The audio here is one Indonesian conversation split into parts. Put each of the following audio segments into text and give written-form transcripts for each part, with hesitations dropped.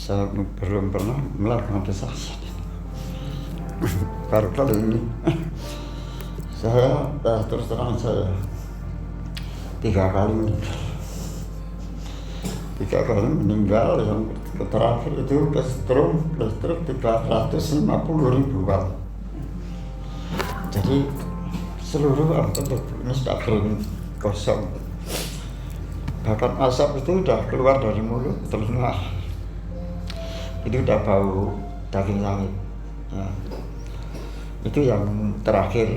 saya belum pernah melakukan resaksi. Baru kali ini saya terus terang saya 3 kali meninggal. Yang terakhir itu kesetrum listrik 350.000 watt. Jadi seluruh anggota tubuh ini sudah kering kosong. Bahkan asap itu sudah keluar dari mulut, telinga. Itu udah bau daging langit. Ya. Itu yang terakhir.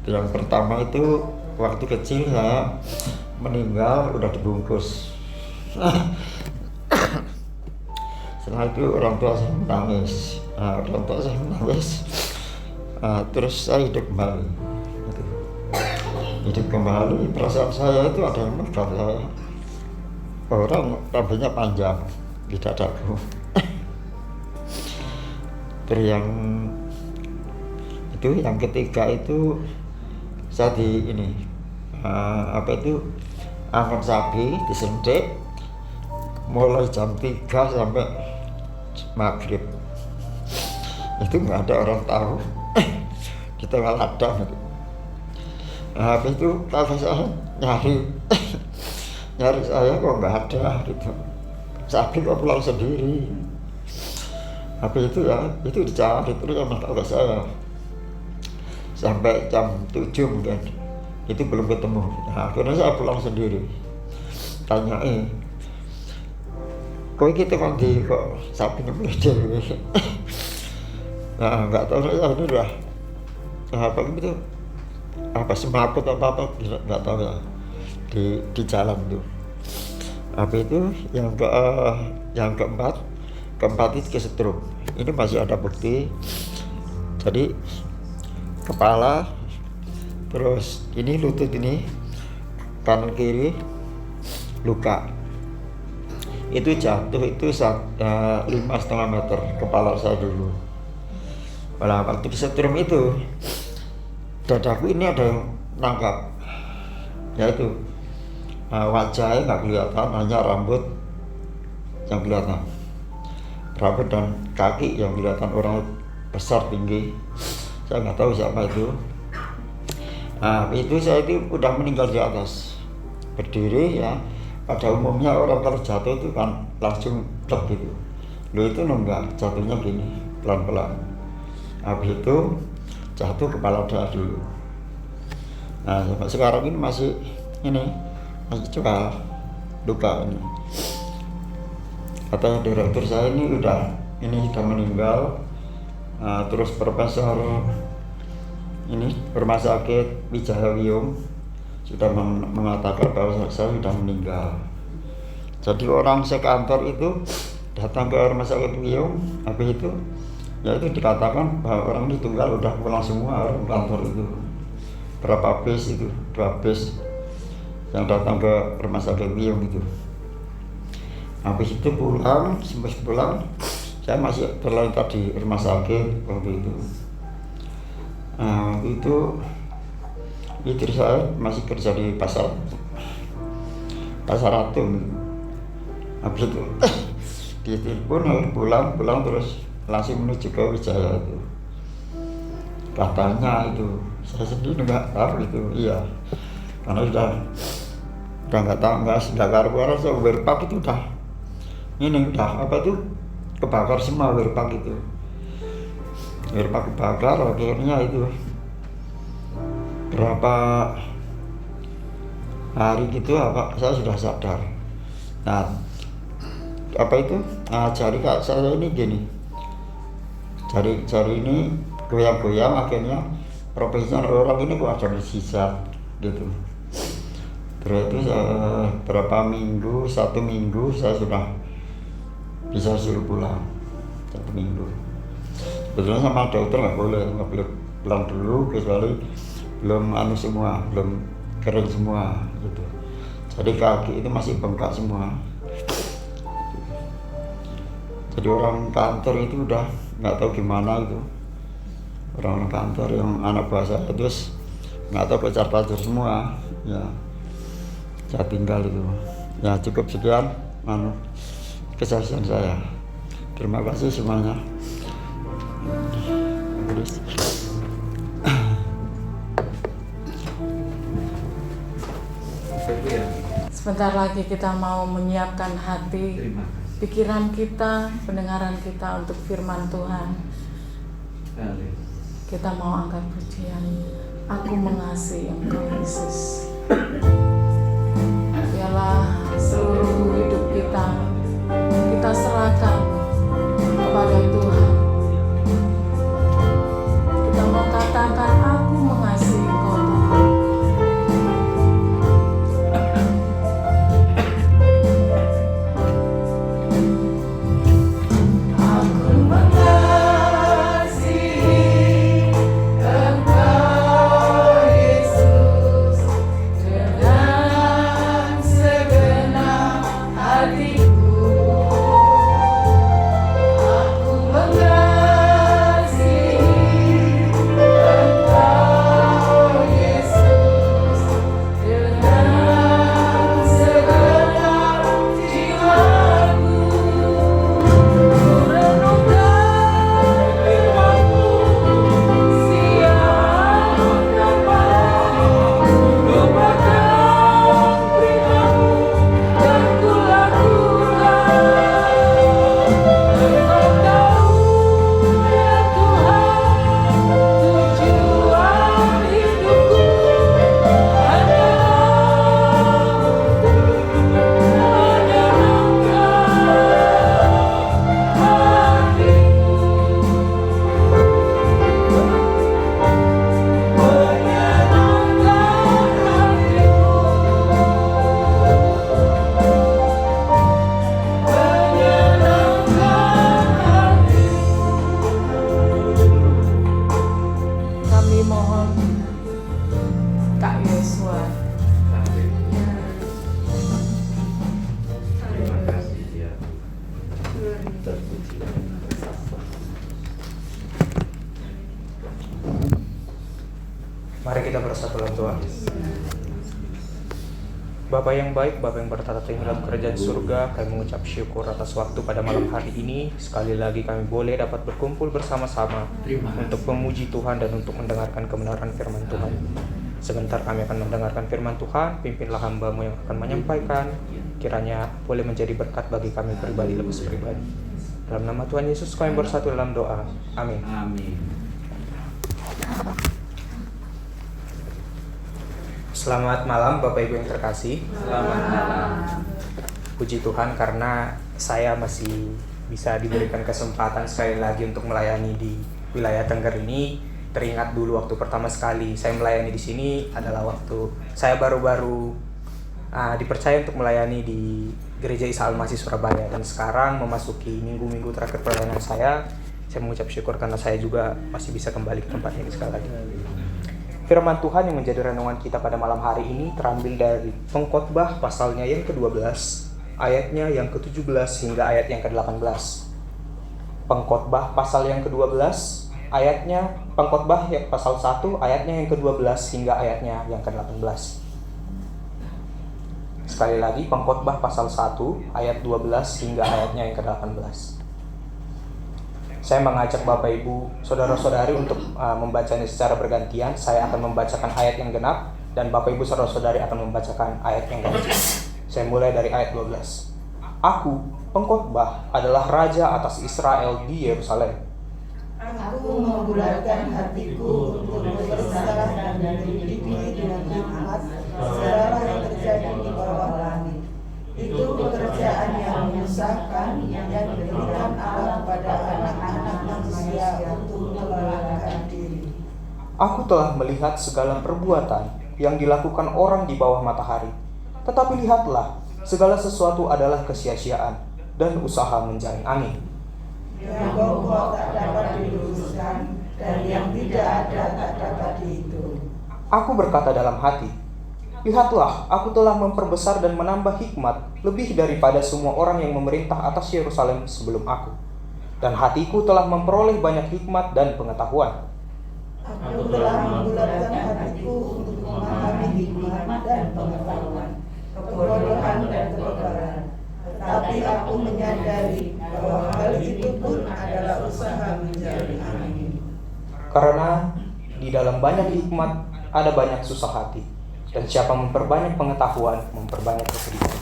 Yang pertama itu waktu kecil saya meninggal udah dibungkus. Setelah itu orang tua saya menangis. Terus saya hidup kembali. Hidup kembali, perasaan saya itu ada yang megang saya. Orang rambutnya panjang di dadaku. Terus yang ketiga itu saya angon sapi disentik mulai jam 3 sampai maghrib. Itu nggak ada orang tahu. Di tengah ladang itu. Habis itu kakak saya nyari saya kok nggak ada gitu. Sapi kok pulang sendiri. Habis itu itu dicari terus sama kakak saya sampai jam 7 mungkin. Itu belum ketemu. Nah, akhirnya saya pulang sendiri. Tanyain, kok kita kok sapi nyembelih dewe. Nah, nggak tahu saya ini udah apa gitu, apa semaput apa nggak tahu ya di jalan tuh. Habis itu yang keempat itu kesetrum. Ini masih ada bukti. Jadi kepala, terus ini lutut ini kanan kiri luka. Itu jatuh itu 5,5 meter kepala saya dulu. Pada waktu kesetrum itu dadaku ini ada yang nangkap, yaitu wajahnya nggak kelihatan, hanya rambut yang kelihatan, rambut dan kaki yang kelihatan. Orang besar tinggi, saya nggak tahu siapa itu. Itu saya itu udah meninggal di atas, berdiri ya. Pada umumnya orang kalau jatuh itu kan langsung plek gitu. Lo itu enggak, jatuhnya gini pelan-pelan. Habis itu jatuh kepala dia dulu. Nah, sampai sekarang ini masih coba luka ini. Katanya direktur saya ini sudah meninggal. Terus profesor ini rumah sakit Wijaya Wiyung sudah mengatakan bahwa saya sudah meninggal. Jadi orang sekantor itu datang ke rumah sakit Wiyung, habis itu ya itu dikatakan bahwa orang ini tunggal udah pulang semua orang kantor itu. Berapa bis itu, 2 bis yang datang ke rumah sakit Wiyung itu. Habis itu pulang, saya masih terlantar di rumah sakit waktu itu. Itu istri saya masih kerja di pasar Atum. Habis itu ditelepon pulang terus langsung menuju ke Wijaya itu. Katanya itu saya sendiri nggak tahu itu, iya, karena sudah nggak tahu, sudah karuan. Werpak itu udah kebakar semua. Werpak itu kebakar. Akhirnya itu berapa hari gitu saya sudah sadar. Nah, jari kak saya ini gini, jari ini goyang-goyang. Akhirnya profesinya orang ini kok ada sisa gitu. Terus itu berapa minggu, 1 minggu saya sudah bisa suruh pulang. 1 minggu. Sebetulnya sama dokter nggak boleh pulang dulu kecuali belum belum kering semua gitu. Jadi kaki itu masih bengkak semua. Jadi orang kantor itu udah nggak tahu gimana itu. Orang kantor yang anak buah saya terus nggak tahu pacar semua ya. Saya tinggal itu. Ya cukup sekian kesaksian saya. Terima kasih semuanya. Sebentar lagi kita mau menyiapkan hati, pikiran kita, pendengaran kita untuk firman Tuhan. Kita mau angkat pujian, Aku mengasihi Engkau Yesus. Biarlah seluruh hidup kita serahkan kepada Tuhan. Kita mau katakan, Aku mengasihi Engkau Tuhan. Mari kita bersatu dalam doa. Bapa yang baik, Bapa yang bertata tinggi dalam kerajaan surga, kami mengucap syukur atas waktu pada malam hari ini. Sekali lagi kami boleh dapat berkumpul bersama-sama untuk memuji Tuhan dan untuk mendengarkan kebenaran firman Tuhan. Sebentar kami akan mendengarkan firman Tuhan, pimpinlah hamba-Mu yang akan menyampaikan. Kiranya boleh menjadi berkat bagi kami pribadi lebih pribadi. Dalam nama Tuhan Yesus kami bersatu dalam doa. Amin. Amin. Selamat malam Bapak Ibu yang terkasih. Selamat malam. Puji Tuhan karena saya masih bisa diberikan kesempatan sekali lagi untuk melayani di wilayah Tengger ini. Teringat dulu waktu pertama sekali saya melayani di sini adalah waktu saya baru-baru dipercaya untuk melayani di Gereja Isa Al-Masih Surabaya, dan sekarang memasuki minggu-minggu terakhir pelayanan saya mengucap syukur karena saya juga masih bisa kembali ke tempat ini sekali lagi. Firman Tuhan yang menjadi renungan kita pada malam hari ini terambil dari Pengkhotbah pasalnya yang ke-12, ayatnya yang ke-17 hingga ayat yang ke-18. Pengkhotbah pasal yang ke-12, Pengkhotbah pasal 1, ayatnya yang ke-12 hingga ayatnya yang ke-18. Sekali lagi, Pengkhotbah pasal 1, ayat 12 hingga ayatnya yang ke-18. Saya mengajak Bapak Ibu, Saudara-saudari untuk membacanya secara bergantian. Saya akan membacakan ayat yang genap dan Bapak Ibu Saudara-saudari akan membacakan ayat yang genap. Saya mulai dari ayat 12. Aku, pengkhotbah, adalah raja atas Israel di Yerusalem. Aku membulatkan hatiku untuk berbesar dan dipilih dengan hikmat segala yang terjadi di bawah langit. Itu pekerjaan yang menyusahkan yang diberikan Allah kepada anak-anak manusia untuk melelahkan diri. Aku telah melihat segala perbuatan yang dilakukan orang di bawah matahari. Tetapi lihatlah, segala sesuatu adalah kesia-siaan dan usaha menjaring angin. Yang kokoh tak dapat diluruskan dan yang tidak ada tak dapat dihitung. Aku berkata dalam hati, lihatlah, aku telah memperbesar dan menambah hikmat lebih daripada semua orang yang memerintah atas Yerusalem sebelum aku. Dan hatiku telah memperoleh banyak hikmat dan pengetahuan. Aku telah membulatkan hatiku untuk memahami hikmat dan pengetahuan, kebodohan dan kebenaran. Tetapi aku menyadari bahwa hal itu Karena di dalam banyak hikmat ada banyak susah hati, dan siapa memperbanyak pengetahuan memperbanyak kesedihan.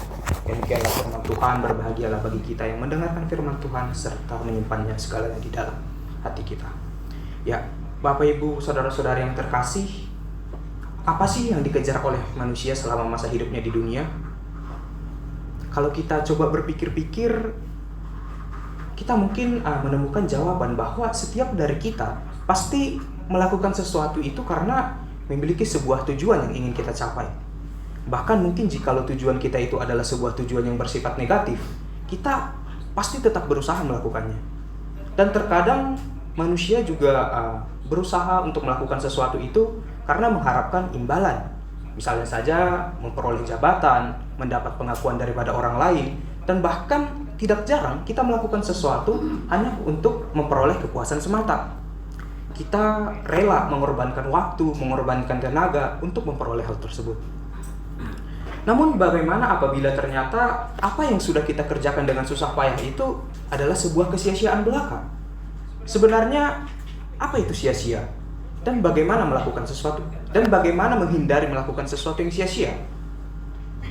Demikianlah firman Tuhan. Berbahagialah bagi kita yang mendengarkan firman Tuhan serta menyimpannya segalanya di dalam hati kita. Ya, Bapak Ibu, saudara-saudari yang terkasih, apa sih yang dikejar oleh manusia selama masa hidupnya di dunia? Kalau kita coba berpikir-pikir, kita mungkin menemukan jawaban bahwa setiap dari kita pasti melakukan sesuatu itu karena memiliki sebuah tujuan yang ingin kita capai. Bahkan mungkin jikalau tujuan kita itu adalah sebuah tujuan yang bersifat negatif, kita pasti tetap berusaha melakukannya. Dan terkadang manusia juga berusaha untuk melakukan sesuatu itu karena mengharapkan imbalan. Misalnya saja memperoleh jabatan, mendapat pengakuan daripada orang lain, dan bahkan tidak jarang kita melakukan sesuatu hanya untuk memperoleh kepuasan semata. Kita rela mengorbankan waktu, mengorbankan tenaga untuk memperoleh hal tersebut. Namun bagaimana apabila ternyata apa yang sudah kita kerjakan dengan susah payah itu adalah sebuah kesia-siaan belaka? Sebenarnya apa itu sia-sia? Dan bagaimana melakukan sesuatu? Dan bagaimana menghindari melakukan sesuatu yang sia-sia?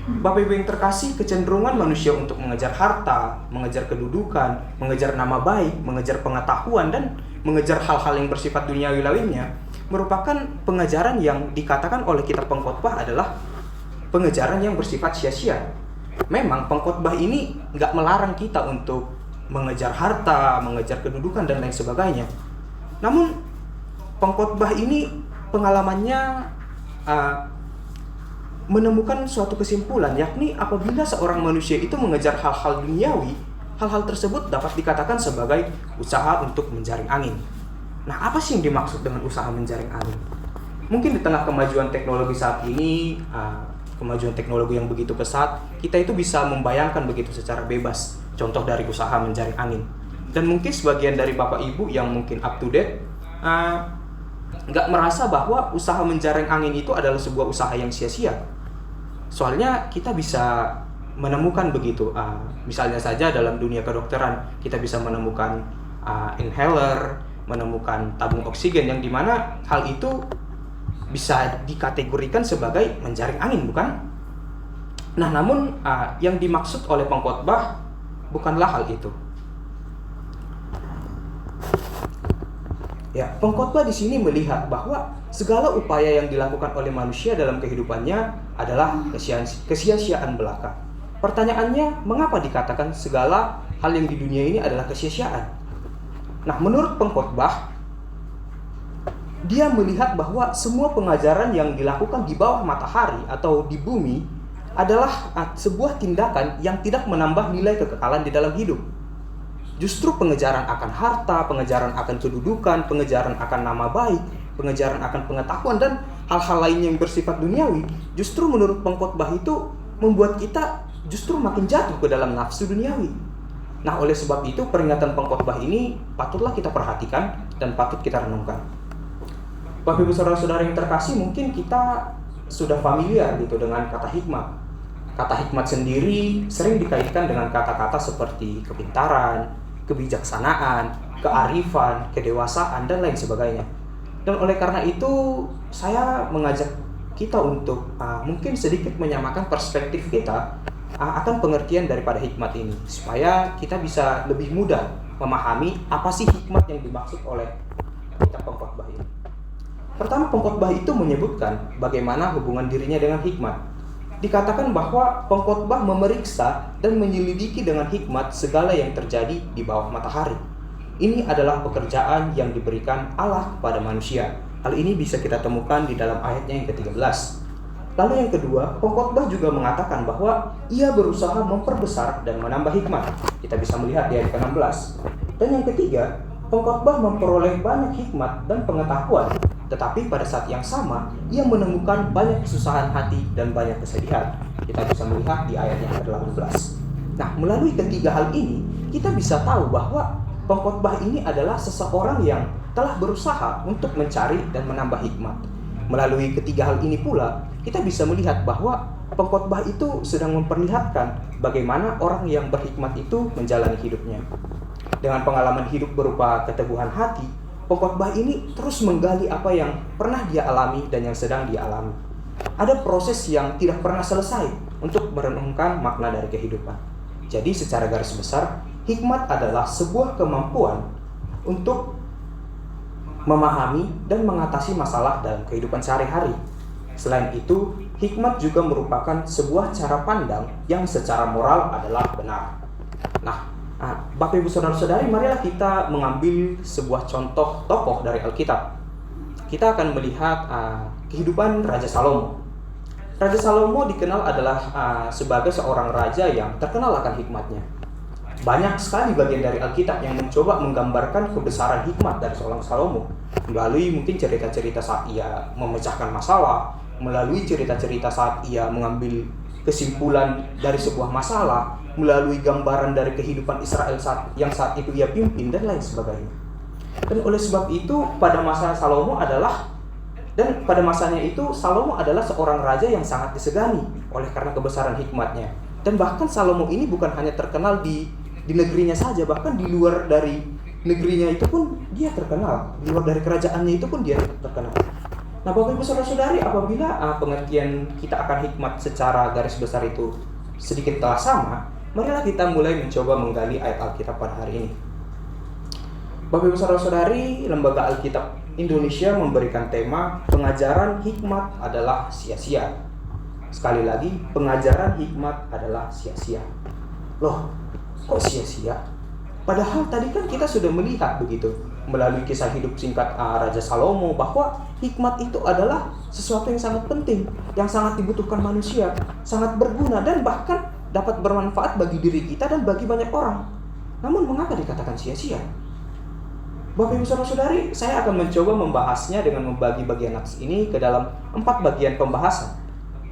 Bapak Ibu yang terkasih, kecenderungan manusia untuk mengejar harta, mengejar kedudukan, mengejar nama baik, mengejar pengetahuan, dan mengejar hal-hal yang bersifat duniawi lainnya merupakan pengejaran yang dikatakan oleh kitab Pengkhotbah adalah pengejaran yang bersifat sia-sia. Memang pengkhotbah ini nggak melarang kita untuk mengejar harta, mengejar kedudukan, dan lain sebagainya. Namun pengkhotbah ini pengalamannya menemukan suatu kesimpulan, yakni apabila seorang manusia itu mengejar hal-hal duniawi, hal-hal tersebut dapat dikatakan sebagai usaha untuk menjaring angin. Nah, apa sih yang dimaksud dengan usaha menjaring angin? Mungkin di tengah kemajuan teknologi saat ini, kemajuan teknologi yang begitu pesat, kita itu bisa membayangkan begitu secara bebas contoh dari usaha menjaring angin. Dan mungkin sebagian dari Bapak Ibu yang mungkin up to date nggak merasa bahwa usaha menjaring angin itu adalah sebuah usaha yang sia-sia. Soalnya kita bisa menemukan begitu, misalnya saja dalam dunia kedokteran kita bisa menemukan inhaler, menemukan tabung oksigen, yang dimana hal itu bisa dikategorikan sebagai menjaring angin, bukan? Nah, namun yang dimaksud oleh pengkhotbah bukanlah hal itu. Ya, pengkhotbah di sini melihat bahwa segala upaya yang dilakukan oleh manusia dalam kehidupannya adalah kesia-siaan belaka. Pertanyaannya, mengapa dikatakan segala hal yang di dunia ini adalah kesia-siaan? Nah, menurut pengkhotbah, dia melihat bahwa semua pengajaran yang dilakukan di bawah matahari atau di bumi adalah sebuah tindakan yang tidak menambah nilai kekekalan di dalam hidup. Justru pengejaran akan harta, pengejaran akan kedudukan, pengejaran akan nama baik, pengejaran akan pengetahuan, dan hal-hal lainnya yang bersifat duniawi, justru menurut pengkhotbah itu membuat kita justru makin jatuh ke dalam nafsu duniawi. Nah, oleh sebab itu peringatan pengkhotbah ini patutlah kita perhatikan dan patut kita renungkan. Bapak Ibu saudara-saudara yang terkasih, mungkin kita sudah familiar gitu dengan kata hikmat. Kata hikmat sendiri sering dikaitkan dengan kata-kata seperti kepintaran, kebijaksanaan, kearifan, kedewasaan, dan lain sebagainya. Dan oleh karena itu, saya mengajak kita untuk mungkin sedikit menyamakan perspektif kita akan pengertian daripada hikmat ini, supaya kita bisa lebih mudah memahami apa sih hikmat yang dimaksud oleh kitab Pengkhotbah ini. Pertama, pengkhotbah itu menyebutkan bagaimana hubungan dirinya dengan hikmat. Dikatakan bahwa pengkhotbah memeriksa dan menyelidiki dengan hikmat segala yang terjadi di bawah matahari. Ini adalah pekerjaan yang diberikan Allah kepada manusia. Hal ini bisa kita temukan di dalam ayatnya yang ke-13. Lalu yang kedua, pengkhotbah juga mengatakan bahwa ia berusaha memperbesar dan menambah hikmat. Kita bisa melihat di ayat ke-16. Dan yang ketiga, pengkhotbah memperoleh banyak hikmat dan pengetahuan. Tetapi pada saat yang sama, ia menemukan banyak kesusahan hati dan banyak kesedihan. Kita bisa melihat di ayat yang ke-18. Nah, melalui ketiga hal ini, kita bisa tahu bahwa pengkhotbah ini adalah seseorang yang telah berusaha untuk mencari dan menambah hikmat. Melalui ketiga hal ini pula, kita bisa melihat bahwa pengkhotbah itu sedang memperlihatkan bagaimana orang yang berhikmat itu menjalani hidupnya. Dengan pengalaman hidup berupa keteguhan hati, pengkhotbah ini terus menggali apa yang pernah dia alami dan yang sedang dia alami. Ada proses yang tidak pernah selesai untuk merenungkan makna dari kehidupan. Jadi secara garis besar, hikmat adalah sebuah kemampuan untuk memahami dan mengatasi masalah dalam kehidupan sehari-hari. Selain itu, hikmat juga merupakan sebuah cara pandang yang secara moral adalah benar. Nah, Bapak Ibu Saudara-saudari, marilah kita mengambil sebuah contoh tokoh dari Alkitab. Kita akan melihat kehidupan Raja Salomo. Raja Salomo dikenal adalah sebagai seorang raja yang terkenal akan hikmatnya. Banyak sekali bagian dari Alkitab yang mencoba menggambarkan kebesaran hikmat dari seorang Salomo melalui mungkin cerita-cerita saat ia memecahkan masalah, melalui cerita-cerita saat ia mengambil kesimpulan dari sebuah masalah, melalui gambaran dari kehidupan Israel saat itu ia pimpin dan lain sebagainya. Dan oleh sebab itu pada masanya itu Salomo adalah seorang raja yang sangat disegani oleh karena kebesaran hikmatnya. Dan bahkan Salomo ini bukan hanya terkenal di negerinya saja, bahkan di luar dari negerinya itu pun dia terkenal, di luar dari kerajaannya itu pun dia terkenal. Nah, Bapak Ibu Saudara-saudari, apabila pengertian kita akan hikmat secara garis besar itu sedikit telah sama, marilah kita mulai mencoba menggali ayat Alkitab pada hari ini. Bapak Ibu Saudara-saudari, Lembaga Alkitab Indonesia memberikan tema pengajaran hikmat adalah sia-sia. Sekali lagi, pengajaran hikmat adalah sia-sia. Loh, kok sia-sia? Padahal tadi kan kita sudah melihat begitu melalui kisah hidup singkat Raja Salomo bahwa hikmat itu adalah sesuatu yang sangat penting, yang sangat dibutuhkan manusia, sangat berguna dan bahkan dapat bermanfaat bagi diri kita dan bagi banyak orang. Namun mengapa dikatakan sia-sia? Bapak Ibu Saudara-saudari, saya akan mencoba membahasnya dengan membagi bagian nats ini ke dalam 4 bagian pembahasan.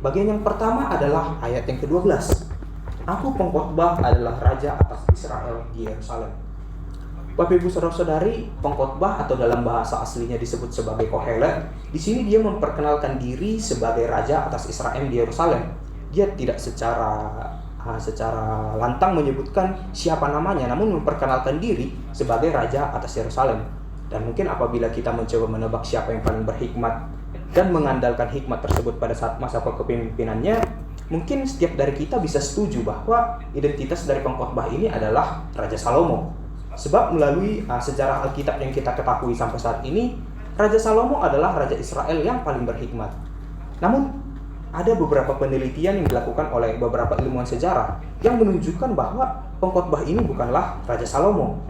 Bagian yang pertama adalah ayat yang ke-12. Aku pengkhotbah adalah raja atas Israel di Yerusalem. Bapak Ibu Saudara-saudari, pengkhotbah atau dalam bahasa aslinya disebut sebagai Kohelet. Di sini dia memperkenalkan diri sebagai raja atas Israel di Yerusalem. Dia tidak secara lantang menyebutkan siapa namanya, namun memperkenalkan diri sebagai raja atas Yerusalem. Dan mungkin apabila kita mencoba menebak siapa yang paling berhikmat dan mengandalkan hikmat tersebut pada saat masa kepemimpinannya, mungkin setiap dari kita bisa setuju bahwa identitas dari pengkhotbah ini adalah Raja Salomo. Sebab melalui sejarah Alkitab yang kita ketahui sampai saat ini, Raja Salomo adalah Raja Israel yang paling berhikmat. Namun ada beberapa penelitian yang dilakukan oleh beberapa ilmuwan sejarah yang menunjukkan bahwa pengkhotbah ini bukanlah Raja Salomo.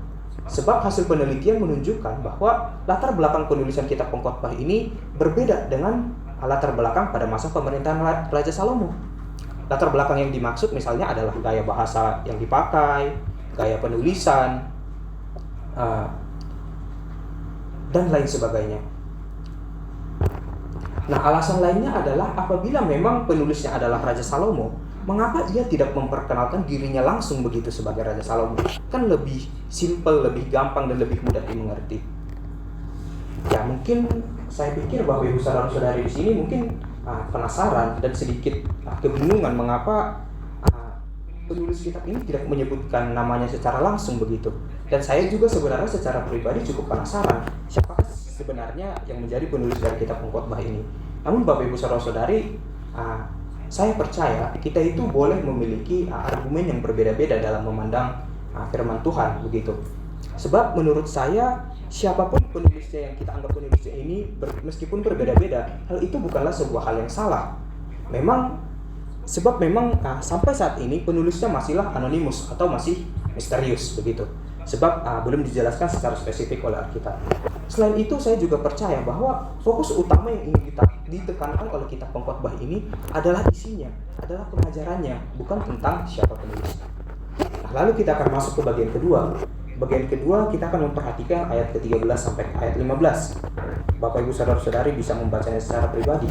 Sebab hasil penelitian menunjukkan bahwa latar belakang penulisan kitab pengkhotbah ini berbeda dengan latar belakang pada masa pemerintahan Raja Salomo. Latar belakang yang dimaksud misalnya adalah gaya bahasa yang dipakai, gaya penulisan, dan lain sebagainya. Nah, alasan lainnya adalah apabila memang penulisnya adalah Raja Salomo, mengapa ia tidak memperkenalkan dirinya langsung begitu sebagai Raja Salomo? Kan lebih simpel, lebih gampang, dan lebih mudah dimengerti. Ya, mungkin saya pikir Bapak Ibu Saudara-saudari di sini mungkin penasaran dan sedikit kebingungan mengapa penulis kitab ini tidak menyebutkan namanya secara langsung begitu. Dan saya juga sebenarnya secara pribadi cukup penasaran siapa sebenarnya yang menjadi penulis dari kitab pengkhotbah ini. Namun Bapak Ibu Saudara-saudari, saya percaya kita itu boleh memiliki argumen yang berbeda-beda dalam memandang firman Tuhan begitu. Sebab menurut saya siapapun penulisnya yang kita anggap penulisnya ini meskipun berbeda-beda, hal itu bukanlah sebuah hal yang salah. Memang sampai saat ini penulisnya masihlah anonimus atau masih misterius begitu. Sebab belum dijelaskan secara spesifik oleh Alkitab. Selain itu, saya juga percaya bahwa fokus utama yang ingin ditekankan oleh kitab pengkhotbah ini adalah isinya, adalah pengajarannya, bukan tentang siapa penulis. Nah, lalu kita akan masuk ke bagian kedua. Bagian kedua kita akan memperhatikan ayat ke-13 sampai ayat 15. Bapak Ibu Saudara-saudari bisa membacanya secara pribadi.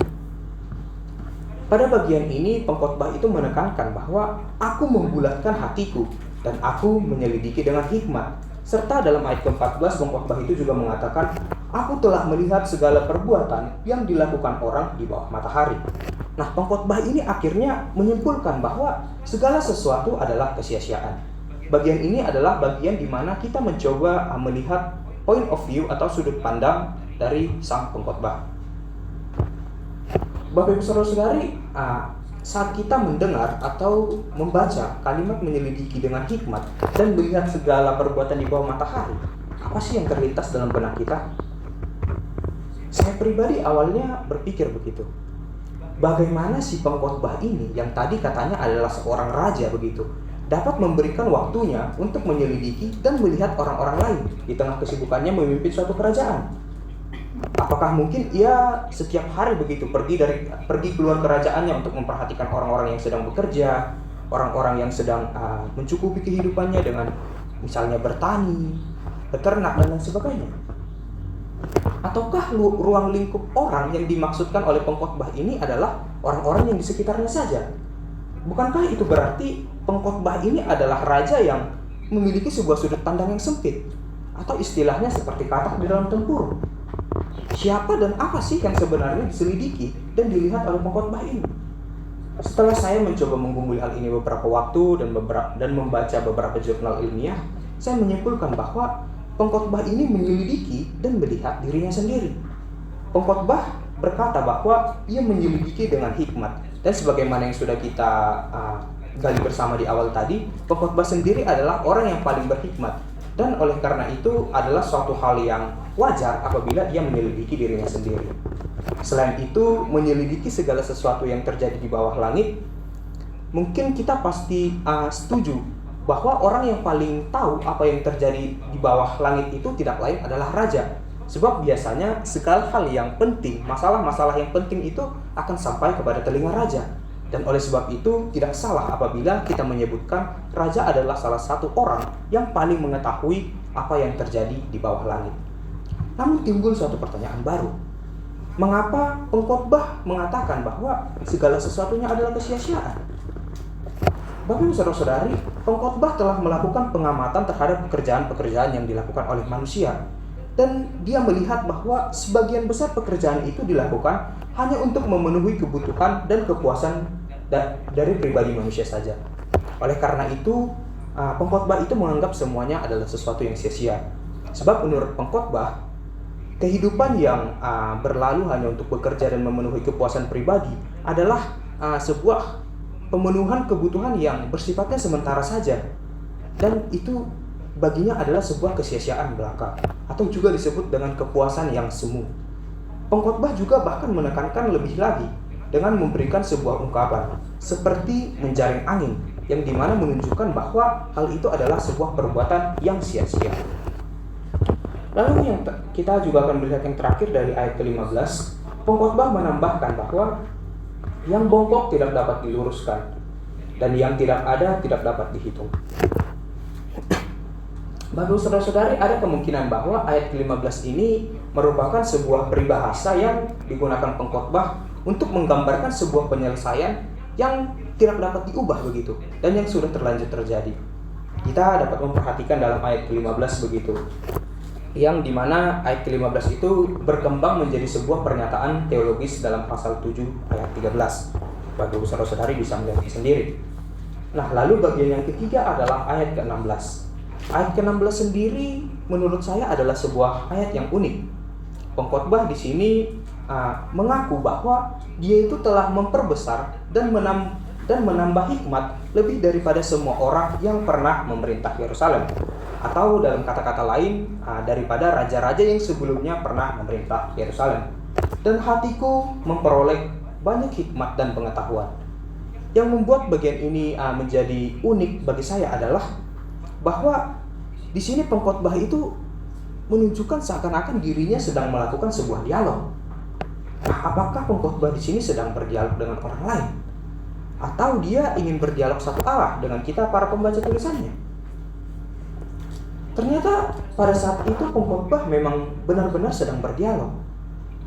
Pada bagian ini pengkhotbah itu menekankan bahwa aku membulatkan hatiku dan aku menyelidiki dengan hikmat. Serta dalam ayat ke-14 pengkhotbah itu juga mengatakan, aku telah melihat segala perbuatan yang dilakukan orang di bawah matahari. Nah, pengkhotbah ini akhirnya menyimpulkan bahwa segala sesuatu adalah kesia-siaan. Bagian ini adalah bagian di mana kita mencoba melihat point of view atau sudut pandang dari sang pengkhotbah. Bapak Ibu Saudara-saudari, saat kita mendengar atau membaca kalimat menyelidiki dengan hikmat dan melihat segala perbuatan di bawah matahari, apa sih yang terlintas dalam benak kita? Saya pribadi awalnya berpikir begitu. Bagaimana si pengkhotbah ini yang tadi katanya adalah seorang raja begitu, dapat memberikan waktunya untuk menyelidiki dan melihat orang-orang lain di tengah kesibukannya memimpin suatu kerajaan? Apakah mungkin ia setiap hari begitu pergi keluar kerajaannya untuk memperhatikan orang-orang yang sedang bekerja, orang-orang yang sedang mencukupi kehidupannya dengan misalnya bertani, beternak dan lain sebagainya? Ataukah ruang lingkup orang yang dimaksudkan oleh pengkhotbah ini adalah orang-orang yang di sekitarnya saja? Bukankah itu berarti pengkhotbah ini adalah raja yang memiliki sebuah sudut pandang yang sempit? Atau istilahnya seperti katak di dalam tempurung. Siapa dan apa sih yang sebenarnya diselidiki dan dilihat oleh pengkhotbah ini? Setelah saya mencoba menggumuli hal ini beberapa waktu dan membaca beberapa jurnal ilmiah, saya menyimpulkan bahwa pengkhotbah ini menyelidiki dan melihat dirinya sendiri. Pengkhotbah berkata bahwa ia menyelidiki dengan hikmat, dan sebagaimana yang sudah kita gali bersama di awal tadi, pengkhotbah sendiri adalah orang yang paling berhikmat, dan oleh karena itu adalah suatu hal yang wajar apabila ia menyelidiki dirinya sendiri. Selain itu, menyelidiki segala sesuatu yang terjadi di bawah langit, mungkin kita pasti setuju bahwa orang yang paling tahu apa yang terjadi di bawah langit itu tidak lain adalah raja. Sebab biasanya segala hal yang penting, masalah-masalah yang penting itu akan sampai kepada telinga raja. Dan oleh sebab itu tidak salah apabila kita menyebutkan raja adalah salah satu orang yang paling mengetahui apa yang terjadi di bawah langit. Namun timbul suatu pertanyaan baru. Mengapa pengkhotbah mengatakan bahwa segala sesuatunya adalah kesia-siaan? Bapak Ibu Saudara-saudari, pengkhotbah telah melakukan pengamatan terhadap pekerjaan-pekerjaan yang dilakukan oleh manusia. Dan dia melihat bahwa sebagian besar pekerjaan itu dilakukan hanya untuk memenuhi kebutuhan dan kepuasan dari pribadi manusia saja. Oleh karena itu, pengkhotbah itu menganggap semuanya adalah sesuatu yang sia-sia. Sebab menurut pengkhotbah, kehidupan yang berlalu hanya untuk bekerja dan memenuhi kepuasan pribadi adalah sebuah pemenuhan kebutuhan yang bersifatnya sementara saja. Dan itu baginya adalah sebuah kesia-siaan belaka, atau juga disebut dengan kepuasan yang semu. Pengkhotbah juga bahkan menekankan lebih lagi dengan memberikan sebuah ungkapan seperti menjaring angin, yang dimana menunjukkan bahwa hal itu adalah sebuah perbuatan yang sia-sia. Lalu kita juga akan melihat yang terakhir dari ayat ke-15. Pengkhotbah menambahkan bahwa yang bongkok tidak dapat diluruskan, dan yang tidak ada tidak dapat dihitung. Bapak saudara-saudari, ada kemungkinan bahwa ayat ke-15 ini merupakan sebuah peribahasa yang digunakan pengkhotbah untuk menggambarkan sebuah penyelesaian yang tidak dapat diubah begitu, dan yang sudah terlanjur terjadi. Kita dapat memperhatikan dalam ayat ke-15 begitu, yang dimana ayat ke-15 itu berkembang menjadi sebuah pernyataan teologis dalam pasal 7 ayat 13. Bapak Ibu saudara-saudari bisa melihat sendiri. Nah, lalu bagian yang ketiga adalah ayat ke-16. Ayat ke-16 sendiri menurut saya adalah sebuah ayat yang unik. Pengkhotbah di sini mengaku bahwa dia itu telah memperbesar dan menambah hikmat lebih daripada semua orang yang pernah memerintah Yerusalem, atau dalam kata-kata lain daripada raja-raja yang sebelumnya pernah memerintah Yerusalem. Dan hatiku memperoleh banyak hikmat dan pengetahuan. Yang membuat bagian ini menjadi unik bagi saya adalah bahwa di sini pengkhotbah itu menunjukkan seakan-akan dirinya sedang melakukan sebuah dialog. Nah, apakah pengkhotbah di sini sedang berdialog dengan orang lain, atau dia ingin berdialog satu arah dengan kita para pembaca tulisannya? Ternyata pada saat itu pengkhotbah memang benar-benar sedang berdialog.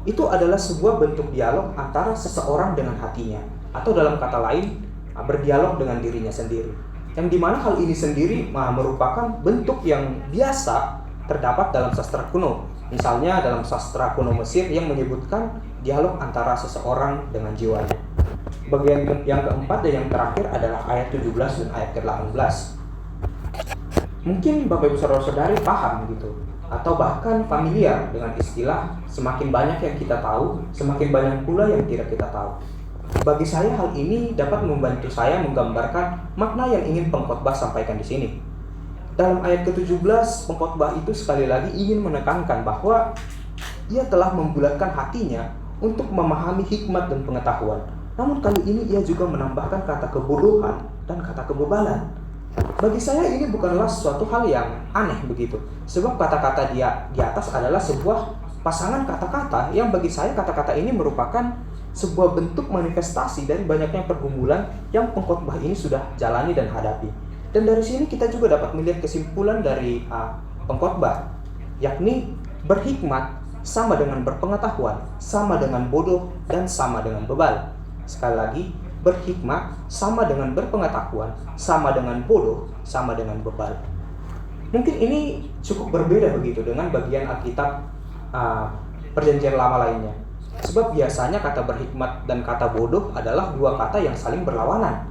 Itu adalah sebuah bentuk dialog antara seseorang dengan hatinya, atau dalam kata lain berdialog dengan dirinya sendiri. Yang dimana hal ini sendiri merupakan bentuk yang biasa terdapat dalam sastra kuno. Misalnya dalam sastra kuno Mesir yang menyebutkan dialog antara seseorang dengan jiwanya. Bagian yang keempat dan yang terakhir adalah ayat 17 dan ayat ke-18. Mungkin Bapak Ibu Saudara-saudari paham gitu atau bahkan familiar dengan istilah semakin banyak yang kita tahu, semakin banyak pula yang tidak kita tahu. Bagi saya hal ini dapat membantu saya menggambarkan makna yang ingin pengkhotbah sampaikan di sini. Dalam ayat ke-17, pengkhotbah itu sekali lagi ingin menekankan bahwa ia telah membulatkan hatinya untuk memahami hikmat dan pengetahuan. Namun kali ini ia juga menambahkan kata kebodohan dan kata kebebalan. Bagi saya ini bukanlah suatu hal yang aneh begitu, sebab kata-kata dia di atas adalah sebuah pasangan kata-kata yang bagi saya kata-kata ini merupakan sebuah bentuk manifestasi dari banyaknya pergumulan yang pengkhotbah ini sudah jalani dan hadapi. Dan dari sini kita juga dapat melihat kesimpulan dari pengkhotbah, yakni berhikmat sama dengan berpengetahuan, sama dengan bodoh, dan sama dengan bebal. Sekali lagi, berhikmat sama dengan berpengetahuan, sama dengan bodoh, sama dengan bebal. Mungkin ini cukup berbeda begitu dengan bagian Alkitab Perjanjian Lama lainnya. Sebab biasanya kata berhikmat dan kata bodoh adalah dua kata yang saling berlawanan.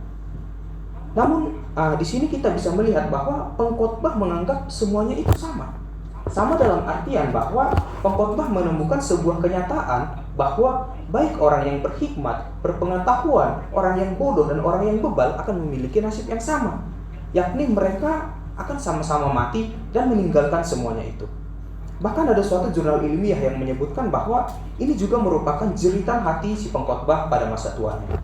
Namun di sini kita bisa melihat bahwa pengkhotbah menganggap semuanya itu sama. Sama dalam artian bahwa pengkhotbah menemukan sebuah kenyataan bahwa baik orang yang berhikmat, berpengetahuan, orang yang bodoh, dan orang yang bebal akan memiliki nasib yang sama, yakni mereka akan sama-sama mati dan meninggalkan semuanya itu. Bahkan ada suatu jurnal ilmiah yang menyebutkan bahwa ini juga merupakan jeritan hati si pengkhotbah pada masa tuanya.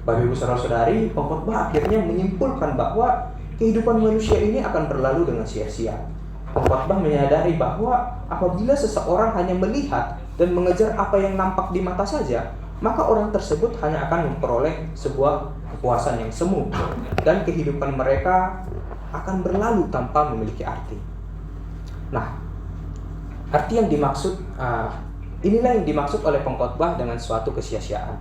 Bapak Ibu saudara-saudari, pengkhotbah akhirnya menyimpulkan bahwa kehidupan manusia ini akan berlalu dengan sia-sia. Pengkhotbah menyadari bahwa apabila seseorang hanya melihat dan mengejar apa yang nampak di mata saja, maka orang tersebut hanya akan memperoleh sebuah kepuasan yang semu, dan kehidupan mereka akan berlalu tanpa memiliki arti. Nah, arti yang dimaksud, inilah yang dimaksud oleh pengkhotbah dengan suatu kesia-siaan.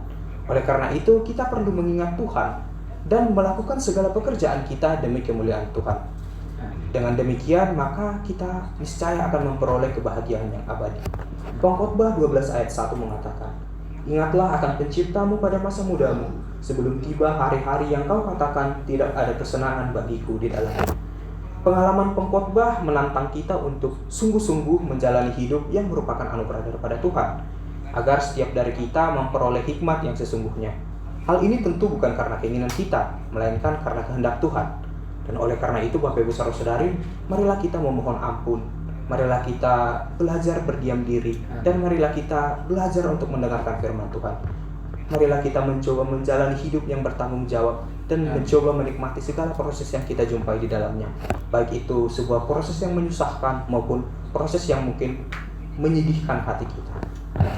Oleh karena itu, kita perlu mengingat Tuhan dan melakukan segala pekerjaan kita demi kemuliaan Tuhan. Dengan demikian, maka kita niscaya akan memperoleh kebahagiaan yang abadi. Pengkhotbah 12 ayat 1 mengatakan, "Ingatlah akan penciptamu pada masa mudamu, sebelum tiba hari-hari yang kau katakan tidak ada kesenangan bagiku di dalamnya." Pengalaman pengkhotbah menantang kita untuk sungguh-sungguh menjalani hidup yang merupakan anugerah daripada Tuhan, agar setiap dari kita memperoleh hikmat yang sesungguhnya. Hal ini tentu bukan karena keinginan kita, melainkan karena kehendak Tuhan. Dan oleh karena itu, Bapak Ibu saudara-saudari, marilah kita memohon ampun, marilah kita belajar berdiam diri, dan marilah kita belajar untuk mendengarkan firman Tuhan. Marilah kita mencoba menjalani hidup yang bertanggung jawab dan mencoba menikmati segala proses yang kita jumpai di dalamnya, baik itu sebuah proses yang menyusahkan maupun proses yang mungkin menyedihkan hati kita.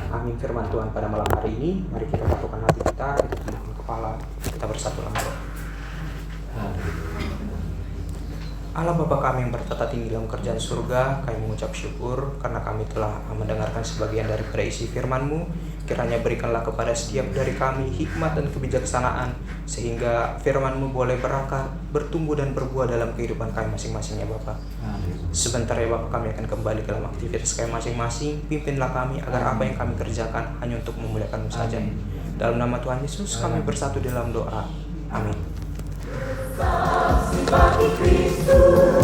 Amin firman Tuhan pada malam hari ini. Mari kita satukan hati kita, kita tundukkan kepala, kita bersatu dalam doa. Allah Bapa kami yang bertata tinggi dalam kerjaan surga, kami mengucap syukur karena kami telah mendengarkan sebagian daripada isi firman-Mu. Kiranya berikanlah kepada setiap dari kami hikmat dan kebijaksanaan, sehingga firman-Mu boleh berakar, bertumbuh dan berbuah dalam kehidupan kami masing-masing ya Bapa. Sebentar ya Bapa, kami akan kembali ke dalam aktivitas kami masing-masing. Pimpinlah kami agar apa yang kami kerjakan hanya untuk memuliakan-Mu saja. Dalam nama Tuhan Yesus kami bersatu dalam doa. Amin. Bagi Kristus.